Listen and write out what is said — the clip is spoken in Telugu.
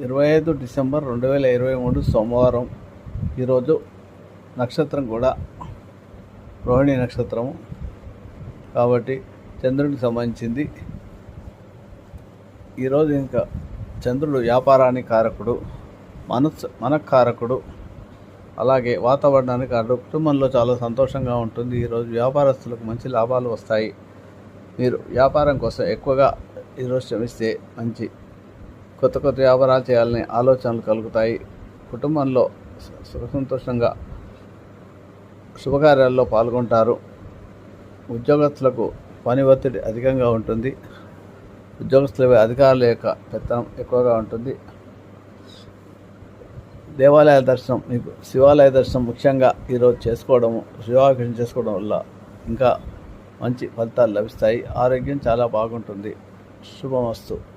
25 డిసెంబర్ 2023 సోమవారం. ఈరోజు నక్షత్రం కూడా రోహిణి నక్షత్రము కాబట్టి చంద్రుడికి సంబంధించింది. ఈరోజు ఇంకా చంద్రుడు వ్యాపారానికి కారకుడు, మనకారకుడు, అలాగే వాతావరణానికి కారకుడు. కుటుంబంలో చాలా సంతోషంగా ఉంటుంది. ఈరోజు వ్యాపారస్తులకు మంచి లాభాలు వస్తాయి. మీరు వ్యాపారం కోసం ఎక్కువగా ఈరోజు శ్రమిస్తే మంచి కొత్త వ్యాపారాలు చేయాలనే ఆలోచనలు కలుగుతాయి. కుటుంబంలో సంతోషంగా శుభకార్యాల్లో పాల్గొంటారు. ఉద్యోగస్తులకు పని ఒత్తిడి అధికంగా ఉంటుంది. ఉద్యోగస్తులపై అధికారుల యొక్క పెత్తనం ఎక్కువగా ఉంటుంది. దేవాలయాల దర్శనం, మీకు శివాలయ దర్శనం ముఖ్యంగా ఈరోజు శివాభిషేకం చేసుకోవడం వల్ల ఇంకా మంచి ఫలితాలు లభిస్తాయి. ఆరోగ్యం చాలా బాగుంటుంది. శుభమస్తు.